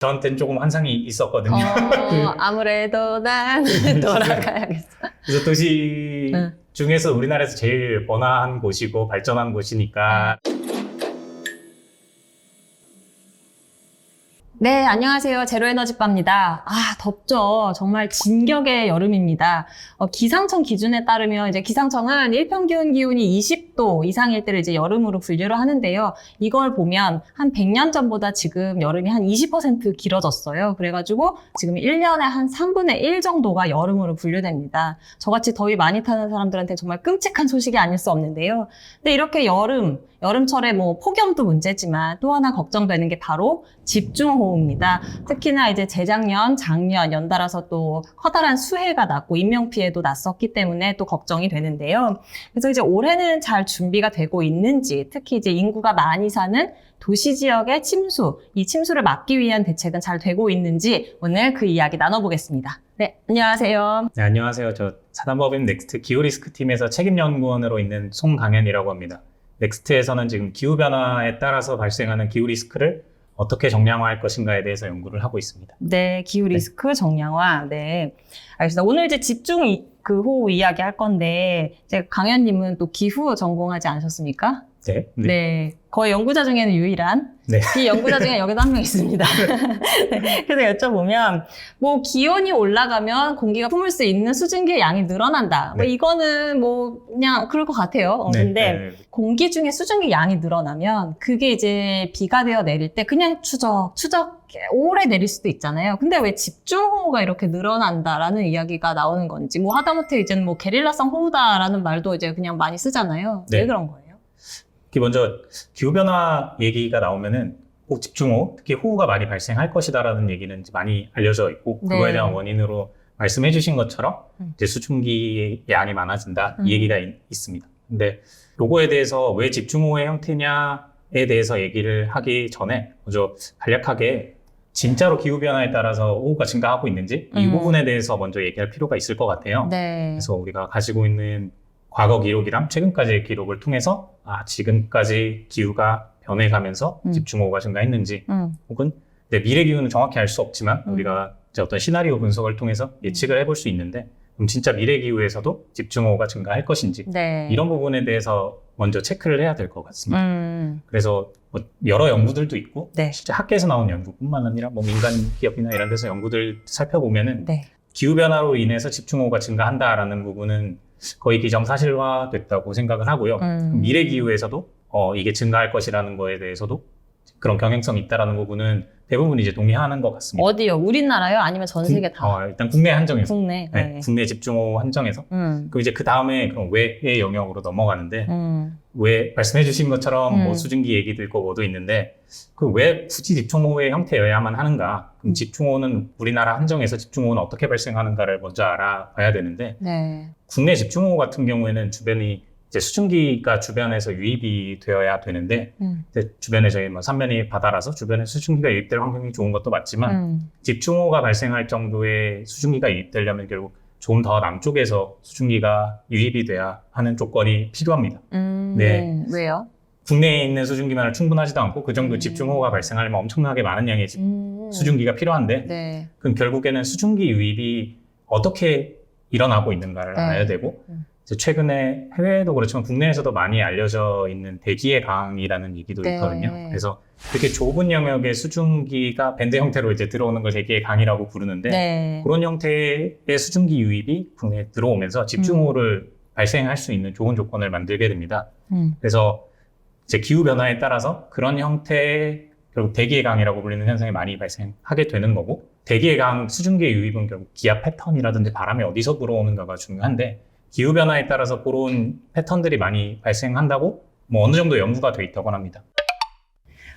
저한테는 조금 환상이 있었거든요. 아무래도 난 돌아가야겠어. 그래서 도시 응. 중에서 우리나라에서 제일 번화한 곳이고 발전한 곳이니까 네, 안녕하세요. 제로에너지바입니다. 덥죠. 정말 진격의 여름입니다. 기상청 기준에 따르면 이제 기상청은 일평균 기온이 20도 이상일 때를 이제 여름으로 분류를 하는데요. 이걸 보면 한 100년 전보다 지금 여름이 한 20% 길어졌어요. 그래가지고 지금 1년에 한 3분의 1 정도가 여름으로 분류됩니다. 저같이 더위 많이 타는 사람들한테 정말 끔찍한 소식이 아닐 수 없는데요. 근데 이렇게 여름철에 뭐 폭염도 문제지만 또 하나 걱정되는 게 바로 집중호우입니다. 특히나 이제 재작년, 작년 연달아서 또 커다란 수해가 났고 인명피해도 났었기 때문에 또 걱정이 되는데요. 그래서 이제 올해는 잘 준비가 되고 있는지, 특히 이제 인구가 많이 사는 도시 지역의 이 침수를 막기 위한 대책은 잘 되고 있는지 오늘 그 이야기 나눠보겠습니다. 네, 안녕하세요. 네, 안녕하세요. 저 사단법인 넥스트 기후리스크 팀에서 책임연구원으로 있는 송강현이라고 합니다. 넥스트에서는 지금 기후변화에 따라서 발생하는 기후리스크를 어떻게 정량화할 것인가에 대해서 연구를 하고 있습니다. 네, 기후리스크 정량화. 네, 알겠습니다. 오늘 이제 호우 이야기 할 건데, 이제 강현님은 또 기후 전공하지 않으셨습니까? 네. 네. 거의 연구자 중에는 유일한 네. 비연구자 중에 여기도 한 명 있습니다. 네. 그래서 여쭤보면 뭐 기온이 올라가면 공기가 품을 수 있는 수증기의 양이 늘어난다. 네. 뭐 이거는 뭐 그냥 그럴 것 같아요. 근데 공기 중에 수증기 양이 늘어나면 그게 이제 비가 되어 내릴 때 그냥 추적 오래 내릴 수도 있잖아요. 근데 왜 집중호우가 이렇게 늘어난다라는 이야기가 나오는 건지, 뭐 하다못해 이제는 뭐 게릴라성 호우다라는 말도 이제 그냥 많이 쓰잖아요. 네. 왜 그런 거예요? 먼저 기후변화 얘기가 나오면은 꼭 집중호우, 특히 호우가 많이 발생할 것이다라는 얘기는 많이 알려져 있고, 그거에 대한 원인으로 말씀해 주신 것처럼 이제 수증기의 양이 많아진다, 이 얘기가 있습니다. 근데 요거에 대해서 왜 집중호우의 형태냐에 대해서 얘기를 하기 전에 먼저 간략하게 진짜로 기후변화에 따라서 호우가 증가하고 있는지 이 부분에 대해서 먼저 얘기할 필요가 있을 것 같아요. 네. 그래서 우리가 가지고 있는 과거 기록이랑 최근까지의 기록을 통해서 지금까지 기후가 변해가면서 집중호우가 증가했는지 혹은 미래 기후는 정확히 알 수 없지만 우리가 이제 어떤 시나리오 분석을 통해서 예측을 해볼 수 있는데 그럼 진짜 미래 기후에서도 집중호우가 증가할 것인지 네. 이런 부분에 대해서 먼저 체크를 해야 될 것 같습니다. 그래서 뭐 여러 연구들도 있고 네. 실제 학계에서 나온 연구뿐만 아니라 뭐 민간 기업이나 이런 데서 연구들 살펴보면은 네. 기후변화로 인해서 집중호우가 증가한다라는 부분은 거의 기정사실화됐다고 생각을 하고요. 미래 기후에서도 이게 증가할 것이라는 거에 대해서도 그런 경향성이 있다라는 부분은 대부분 이제 동의하는 것 같습니다. 어디요? 우리나라요? 아니면 전 세계 다? 일단 국내 한정에서. 국내. 네, 국내 집중호우 한정에서. 그럼 이제 그 다음에 그럼 왜의 영역으로 넘어가는데 왜 말씀해 주신 것처럼 뭐 수증기 얘기도 있고 뭐도 있는데 그 왜 굳이 집중호우의 형태여야만 하는가? 그럼 집중호우는 우리나라 한정에서 집중호우는 어떻게 발생하는가를 먼저 알아봐야 되는데 네. 국내 집중호우 같은 경우에는 주변이 이제 수증기가 주변에서 유입이 되어야 되는데 이제 주변에 저희 뭐 삼면이 바다라서 주변에 수증기가 유입될 환경이 좋은 것도 맞지만 집중호우가 발생할 정도의 수증기가 유입되려면 결국 좀 더 남쪽에서 수증기가 유입이 돼야 하는 조건이 필요합니다. 네. 왜요? 국내에 있는 수증기만은 충분하지도 않고 그 정도 집중호우가 발생하려면 엄청나게 많은 양의 수증기가 필요한데 네. 그럼 결국에는 수증기 유입이 어떻게 일어나고 있는가를 알아야 되고 최근에 해외에도 그렇지만 국내에서도 많이 알려져 있는 대기의 강이라는 얘기도 있거든요. 그래서 이렇게 좁은 영역의 수증기가 밴드 형태로 이제 들어오는 걸 대기의 강이라고 부르는데 그런 형태의 수증기 유입이 국내에 들어오면서 집중호우를 발생할 수 있는 좋은 조건을 만들게 됩니다. 그래서 이제 기후 변화에 따라서 그런 형태의 결국 대기의 강이라고 불리는 현상이 많이 발생하게 되는 거고 대기의 강 수증기의 유입은 결국 기압 패턴이라든지 바람이 어디서 불어오는가가 중요한데 기후변화에 따라서 그런 패턴들이 많이 발생한다고 뭐 어느 정도 연구가 돼 있다고 합니다.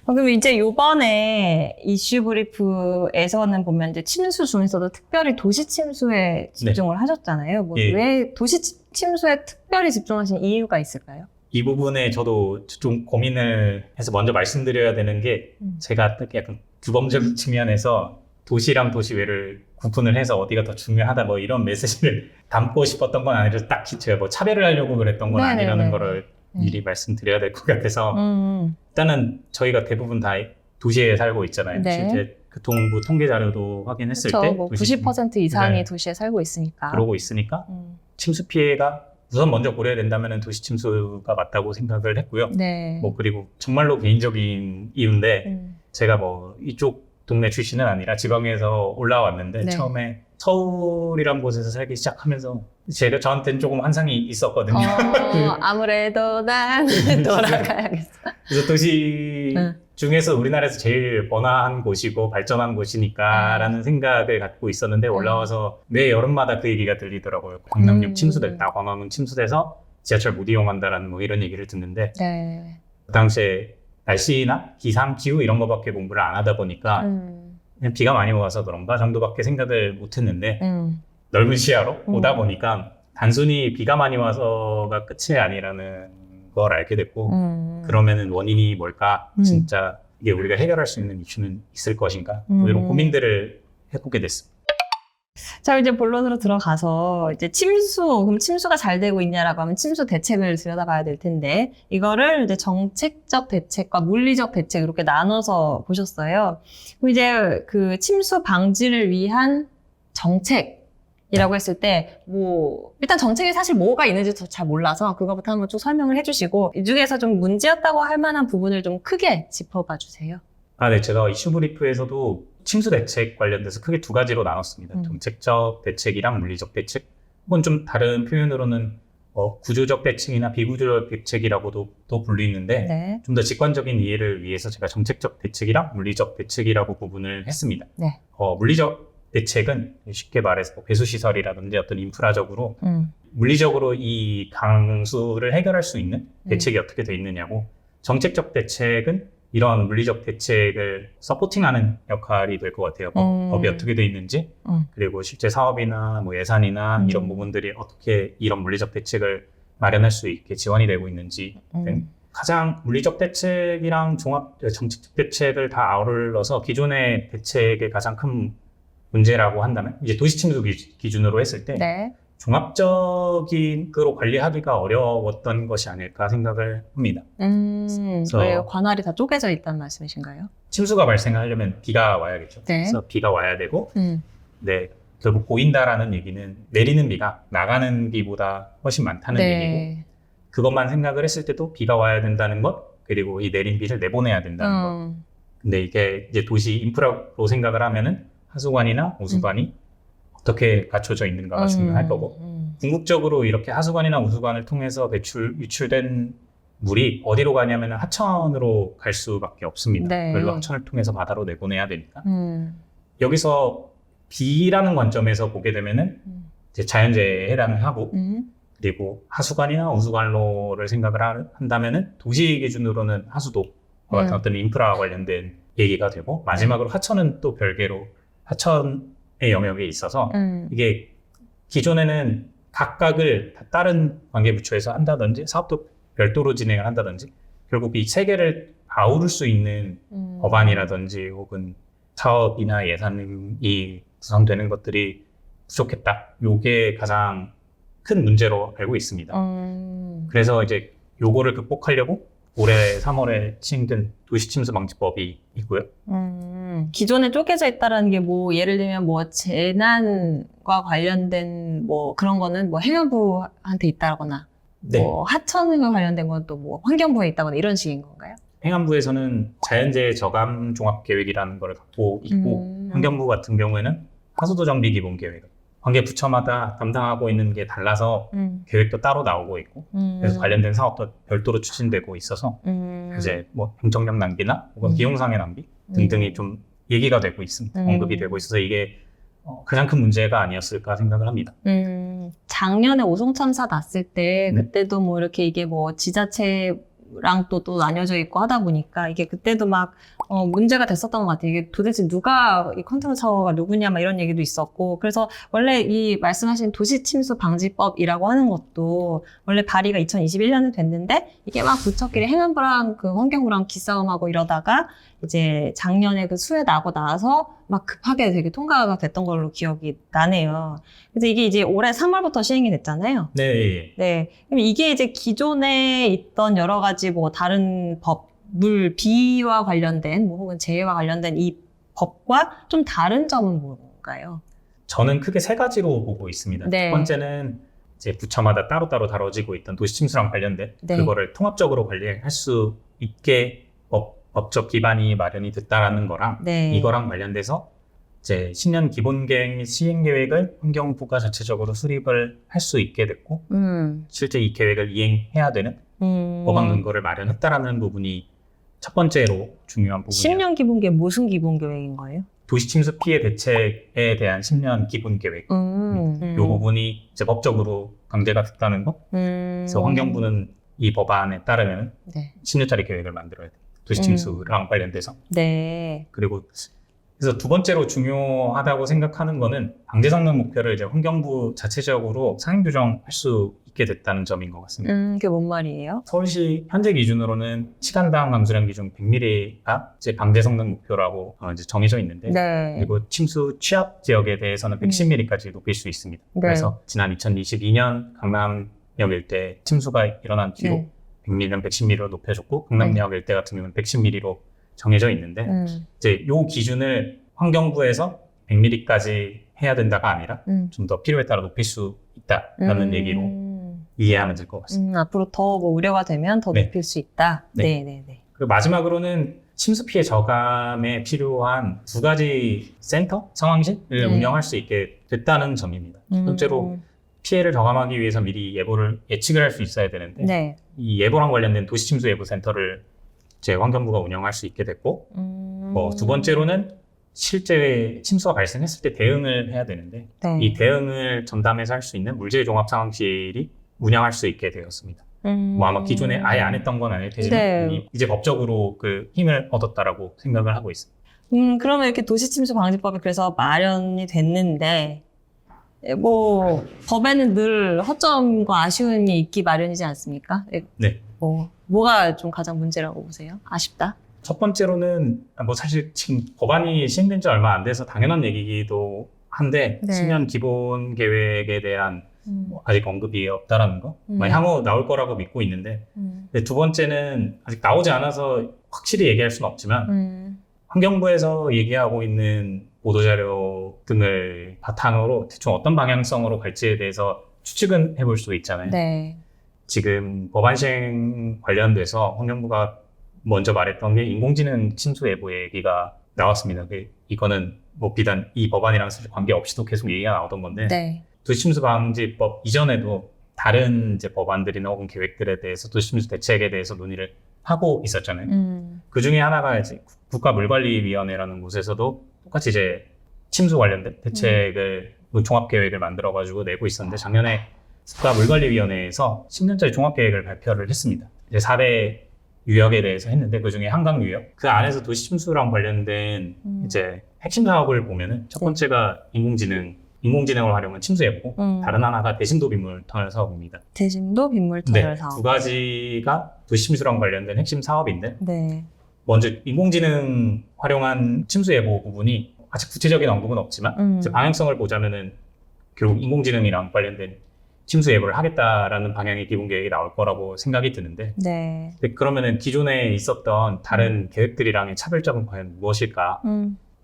그럼 이제 요번에 이슈 브리프에서는 보면 이제 침수 중에서도 특별히 도시 침수에 집중을 하셨잖아요. 왜 도시 침수에 특별히 집중하신 이유가 있을까요? 이 부분에 저도 좀 고민을 해서 먼저 말씀드려야 되는 게 제가 약간 규범적인 측면에서 도시랑 도시외를 구분을 해서 어디가 더 중요하다 뭐 이런 메시지를 담고 싶었던 건 아니라 딱히 제가 뭐 차별을 하려고 그랬던 건 아니라는 거를 미리 말씀드려야 될 것 같아서 일단은 저희가 대부분 다 도시에 살고 있잖아요. 실제 교통부 통계 자료도 확인했을 그렇죠. 때 뭐 도시 90% 이상이 네. 도시에 살고 있으니까. 그러고 있으니까 침수 피해가 우선 먼저 고려해야 된다면 도시 침수가 맞다고 생각을 했고요. 네. 뭐 그리고 정말로 개인적인 이유인데 제가 뭐 이쪽 동네 출신은 아니라 지방에서 올라왔는데 네. 처음에 서울이란 곳에서 살기 시작하면서 저한테는 조금 환상이 있었거든요. 아무래도 난 돌아가야겠어. 그래서 도시 응. 중에서 우리나라에서 제일 번화한 곳이고 발전한 곳이니까라는 생각을 갖고 있었는데 올라와서 매 여름마다 그 얘기가 들리더라고요. 강남역 침수됐다, 광화문 침수돼서 지하철 못 이용한다라는 뭐 이런 얘기를 듣는데 네. 그 당시에 날씨나 기상, 기후 이런 거밖에 공부를 안 하다 보니까 그냥 비가 많이 와서 그런가 정도밖에 생각을 못 했는데 넓은 시야로 보다 보니까 단순히 비가 많이 와서가 끝이 아니라는 걸 알게 됐고 그러면은 원인이 뭘까? 진짜 이게 우리가 해결할 수 있는 이슈는 있을 것인가? 뭐 이런 고민들을 해보게 됐습니다. 자, 이제 본론으로 들어가서 이제 그럼 침수가 잘 되고 있냐라고 하면 침수 대책을 들여다봐야 될 텐데 이거를 이제 정책적 대책과 물리적 대책 이렇게 나눠서 보셨어요. 그럼 이제 그 침수 방지를 위한 정책이라고 했을 때 뭐 일단 정책이 사실 뭐가 있는지 잘 몰라서 그거부터 한번 쭉 설명을 해주시고 이 중에서 좀 문제였다고 할 만한 부분을 좀 크게 짚어봐 주세요. 네. 제가 이슈 브리프에서도 침수 대책 관련돼서 크게 두 가지로 나눴습니다. 정책적 대책이랑 물리적 대책. 혹은 좀 다른 표현으로는 구조적 대책이나 비구조적 대책이라고도 또 불리는데 네. 좀 더 직관적인 이해를 위해서 제가 정책적 대책이랑 물리적 대책이라고 구분을 했습니다. 네. 물리적 대책은 쉽게 말해서 배수시설이라든지 어떤 인프라적으로 물리적으로 이 강수를 해결할 수 있는 대책이 어떻게 돼 있느냐고 정책적 대책은 이런 물리적 대책을 서포팅하는 역할이 될 것 같아요. 법이 어떻게 돼 있는지 그리고 실제 사업이나 뭐 예산이나 이런 부분들이 어떻게 이런 물리적 대책을 마련할 수 있게 지원이 되고 있는지 등 가장 물리적 대책이랑 정책적 대책을 다 아울러서 기존의 대책의 가장 큰 문제라고 한다면 이제 도시침수 기준으로 했을 때 네. 종합적으로 관리하기가 어려웠던 것이 아닐까 생각을 합니다. 왜요? 관할이 다 쪼개져 있다는 말씀이신가요? 침수가 발생하려면 비가 와야겠죠. 네. 그래서 비가 와야 되고, 네, 결국 보인다라는 얘기는 내리는 비가 나가는 비보다 훨씬 많다는 얘기고, 그것만 생각을 했을 때도 비가 와야 된다는 것, 그리고 이 내린 비를 내보내야 된다는 것. 근데 이게 이제 도시 인프라로 생각을 하면은 하수관이나 오수관이 어떻게 갖춰져 있는가가 중요할 거고 궁극적으로 이렇게 하수관이나 오수관을 통해서 유출된 물이 어디로 가냐면 하천으로 갈 수밖에 없습니다. 네. 그리고 하천을 통해서 바다로 내보내야 되니까 여기서 비라는 관점에서 보게 되면은 이제 자연재해에 해당을 하고 그리고 하수관이나 오수관로를 생각을 한다면은 도시 기준으로는 하수도와 같은 어떤 인프라와 관련된 얘기가 되고 마지막으로 하천은 또 별개로 하천의 영역에 있어서 이게 기존에는 각각을 다른 관계부처에서 한다든지 사업도 별도로 진행을 한다든지 결국 이 세 개를 아우를 수 있는 법안이라든지 혹은 사업이나 예산이 구성되는 것들이 부족했다. 요게 가장 큰 문제로 알고 있습니다. 그래서 이제 요거를 극복하려고 올해 3월에 시행된 도시침수방지법이 있고요. 기존에 쪼개져 있다라는 게 뭐 예를 들면 뭐 재난과 관련된 뭐 그런 거는 뭐 행안부한테 있다거나 네. 뭐 하천과 관련된 건 또 뭐 환경부에 있다거나 이런 식인 건가요? 행안부에서는 자연재해 저감 종합계획이라는 걸 갖고 있고 환경부 같은 경우에는 하수도 정비 기본 계획 관계 부처마다 담당하고 있는 게 달라서 계획도 따로 나오고 있고 그래서 관련된 사업도 별도로 추진되고 있어서 이제 뭐 행정력 낭비나 혹은 비용상의 낭비 등등이 좀 얘기가 되고 있습니다. 언급이 되고 있어서 이게 가장 큰 문제가 아니었을까 생각을 합니다. 작년에 오송참사 났을 때 그때도 뭐 이렇게 이게 뭐 지자체랑 또 나뉘어져 있고 하다 보니까 이게 그때도 막 문제가 됐었던 것 같아요. 이게 도대체 누가 이 컨트롤 타워가 누구냐 막 이런 얘기도 있었고 그래서 원래 이 말씀하신 도시침수방지법이라고 하는 것도 원래 발의가 2021년에 됐는데 이게 막 부처끼리 행안부랑 그 환경부랑 기싸움하고 이러다가 이제 작년에 그 수해 나고 나서 막 급하게 되게 통과가 됐던 걸로 기억이 나네요. 그래서 이게 이제 올해 3월부터 시행이 됐잖아요. 네. 네. 그럼 이게 이제 기존에 있던 여러 가지 뭐 다른 법, 비와 관련된 뭐 혹은 재해와 관련된 이 법과 좀 다른 점은 뭔가요? 저는 크게 세 가지로 보고 있습니다. 네. 첫 번째는 이제 부처마다 따로따로 다뤄지고 있던 도시침수랑 관련된 네. 그거를 통합적으로 관리할 수 있게 법적 기반이 마련이 됐다라는 거랑 네. 이거랑 관련돼서 이제 10년 기본계획 및 시행계획을 환경부가 자체적으로 수립을 할 수 있게 됐고 실제 이 계획을 이행해야 되는 법안 근거를 마련했다라는 부분이 첫 번째로 중요한 부분이에요. 10년 기본계획 무슨 기본계획인 거예요? 도시침수 피해 대책에 대한 10년 기본계획 이 부분이 이제 법적으로 강제가 됐다는 거. 그래서 환경부는 이 법안에 따르면 네. 10년짜리 계획을 만들어야 돼요. 도시침수랑 관련돼서. 네. 그리고 그래서 두 번째로 중요하다고 생각하는 거는 방제 성능 목표를 이제 환경부 자체적으로 상행 규정할 수 있게 됐다는 점인 것 같습니다. 그게 뭔 말이에요? 서울시 현재 기준으로는 시간당 강수량 기준 100mm가 이제 방제 성능 목표라고 이제 정해져 있는데 네. 그리고 침수 취약 지역에 대해서는 110mm까지 높일 수 있습니다. 네. 그래서 지난 2022년 강남역 일대 침수가 일어난 뒤로 네. 100mm는 110mm로 높여줬고 강남역 일대 같은 경우는 110mm로 정해져 있는데 이제 요 기준을 환경부에서 100mm까지 해야 된다가 아니라 좀 더 필요에 따라 높일 수 있다라는 얘기로 이해하면 될 것 같습니다. 앞으로 더 뭐 우려가 되면 더 네. 높일 수 있다. 네. 네. 그리고 마지막으로는 침수 피해 저감에 필요한 두 가지 센터, 상황실을 네. 운영할 수 있게 됐다는 점입니다. 첫 번째로 피해를 저감하기 위해서 미리 예측을 할 수 있어야 되는데 네. 이 예보랑 관련된 도시침수 예보센터를 이제 환경부가 운영할 수 있게 됐고 두 번째로는 실제 침수가 발생했을 때 대응을 해야 되는데 네. 이 대응을 전담해서 할 수 있는 물질 종합 상황실이 운영할 수 있게 되었습니다. 뭐 아마 기존에 아예 안 했던 건 아닐 테지만 네. 이제 법적으로 그 힘을 얻었다라고 생각을 하고 있습니다. 그러면 이렇게 도시침수 방지법이 그래서 마련이 됐는데 뭐 법에는 늘 허점과 아쉬움이 있기 마련이지 않습니까? 네. 뭐가 좀 가장 문제라고 보세요? 아쉽다? 첫 번째로는 뭐 사실 지금 법안이 시행된 지 얼마 안 돼서 당연한 얘기이기도 한데 네. 10년 기본 계획에 대한 뭐 아직 언급이 없다라는 거 향후 나올 거라고 믿고 있는데 근데 두 번째는 아직 나오지 않아서 확실히 얘기할 수는 없지만 환경부에서 얘기하고 있는 보도자료 등을 바탕으로 대충 어떤 방향성으로 갈지에 대해서 추측은 해볼 수 있잖아요. 네. 지금 법안 시행 관련돼서 환경부가 먼저 말했던 게 인공지능 침수 예보 얘기가 나왔습니다. 이거는 뭐 비단 이 법안이랑 사실 관계없이도 계속 얘기가 나오던 건데 네. 도시침수 방지법 이전에도 다른 이제 법안들이나 혹은 계획들에 대해서 도시침수 대책에 대해서 논의를 하고 있었잖아요. 그 중에 하나가 이제 국가물관리위원회라는 곳에서도 똑같이 이제 침수 관련된 대책을 종합계획을 만들어가지고 내고 있었는데 작년에 국가물관리위원회에서 10년짜리 종합계획을 발표를 했습니다. 이제 4대 유역에 대해서 했는데 그 중에 한강 유역 그 안에서 도시침수랑 관련된 이제 핵심 사업을 보면은 첫 번째가 인공지능을 활용한 침수 예보고 다른 하나가 대심도 빗물 터널 사업입니다. 대심도 빗물 터널 사업. 두 가지가 도시침수랑 관련된 핵심 사업인데 네. 먼저 인공지능 활용한 침수 예보 부분이 아직 구체적인 언급은 없지만 이제 방향성을 보자면은 결국 인공지능이랑 관련된 침수 예보를 하겠다라는 방향의 기본 계획이 나올 거라고 생각이 드는데 네. 근데 그러면은 기존에 있었던 다른 계획들이랑의 차별점은 과연 무엇일까?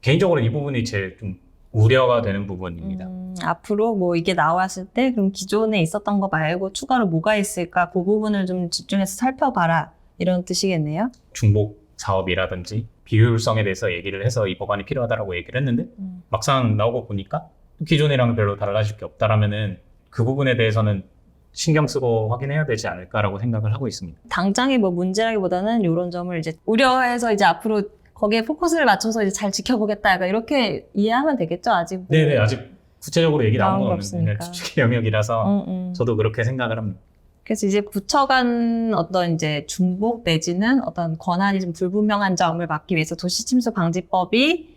개인적으로 이 부분이 제일 좀 우려가 되는 부분입니다. 앞으로 뭐 이게 나왔을 때 그럼 기존에 있었던 거 말고 추가로 뭐가 있을까? 그 부분을 좀 집중해서 살펴봐라. 이런 뜻이겠네요. 중복 사업이라든지 비효율성에 대해서 얘기를 해서 이 법안이 필요하다라고 얘기를 했는데 막상 나오고 보니까 기존이랑 별로 달라질 게 없다라면은 그 부분에 대해서는 신경 쓰고 확인해야 되지 않을까라고 생각을 하고 있습니다. 당장의 뭐 문제라기보다는 이런 점을 이제 우려해서 이제 앞으로 거기에 포커스를 맞춰서 이제 잘 지켜보겠다. 약간 이렇게 이해하면 되겠죠? 아직. 네네, 아직 구체적으로 얘기 나온 건 없으니까. 없는데 그냥 추측의 영역이라서 저도 그렇게 생각을 합니다. 그래서 이제 부처 간 어떤 이제 중복 내지는 어떤 권한이 좀 불분명한 점을 막기 위해서 도시침수 방지법이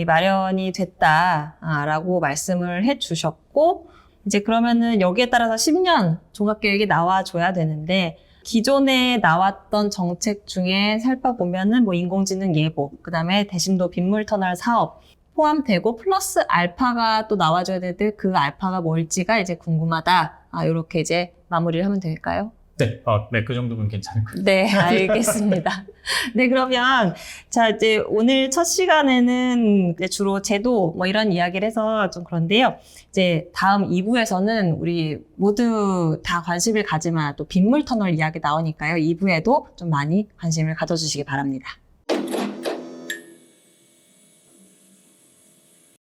마련이 됐다라고 말씀을 해 주셨고, 이제 그러면은 여기에 따라서 10년 종합계획이 나와줘야 되는데, 기존에 나왔던 정책 중에 살펴보면은 뭐 인공지능 예보, 그 다음에 대심도 빗물터널 사업 포함되고 플러스 알파가 또 나와줘야 되는데 그 알파가 뭘지가 이제 궁금하다. 이렇게 이제 마무리를 하면 될까요? 네, 네, 그 정도면 괜찮을 것 같아요. 네, 알겠습니다. 네, 그러면, 자, 이제 오늘 첫 시간에는 이제 주로 제도 뭐 이런 이야기를 해서 좀 그런데요. 이제 다음 2부에서는 우리 모두 다 관심을 가지만 또 빗물 터널 이야기 나오니까요. 2부에도 좀 많이 관심을 가져주시기 바랍니다.